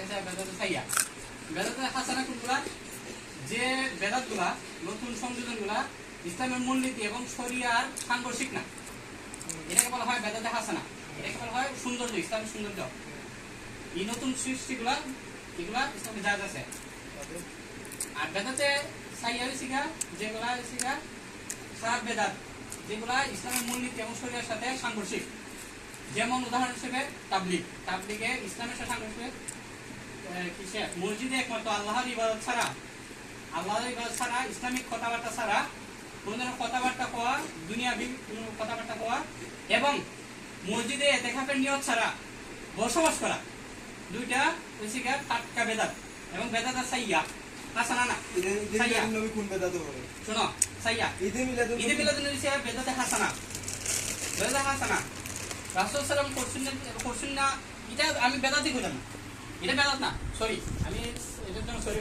হচ্ছে বেদাতে সাইয়া। বেদাতে হাসানা কোনগুলা? যে বেদাতগুলা নতুন সংযোজনগুলা ইসলামের মূলনীতি এবং শরিয়ার সাংঘর্ষিক না, এটাকে বলা হয় বেদাতে হাসানা। এটাকে বলা হয় সৌন্দর্য, ইসলামের সৌন্দর্য। এই নতুন সৃষ্টিগুলা এগুলা ইসলামে জায়েজ আছে। আর বেদাতে সাইয়া শিখা যেগুলা শিখা খারাপ বেদাত, যেগুলা ইসলামের মূলনীতি এবং শরিয়ার সাথে সাংঘর্ষিক। যেমন উদাহরণ হিসেবে তাবলিগ। তাবলিগে ইসলামের সাথে সাংঘর্ষিক কিসে? মসজিদে একমাত্র আল্লাহর ইবাদত ছাড়া, আল্লাহর ইবাদত ছাড়া, ইসলামিক কথাবার্তা ছাড়া কোন ধরনের কথাবার্তা কোয়া, দুনিয়াবি কোনো কথাবার্তা কোয়া এবং মসজিদে এতেকাফের নিয়ত ছাড়া বসবাস করা, দুইটা শিখা টাটকা বেদাত। এবং বেদাত সাইয়া হাসানা না। সাইয়া নবী কোন বেদাত বলে? শোনো, সাইয়া ঈদে মিলাদুন নবী সাহেব বেদাতে হাসানা। বেদাতে হাসানা রাসূল সাল্লাল্লাহু করছেন না, এটা আমি বেদাতই কইলাম না, এটা বেদাত না, সরি, আমি এটার জন্য সরি।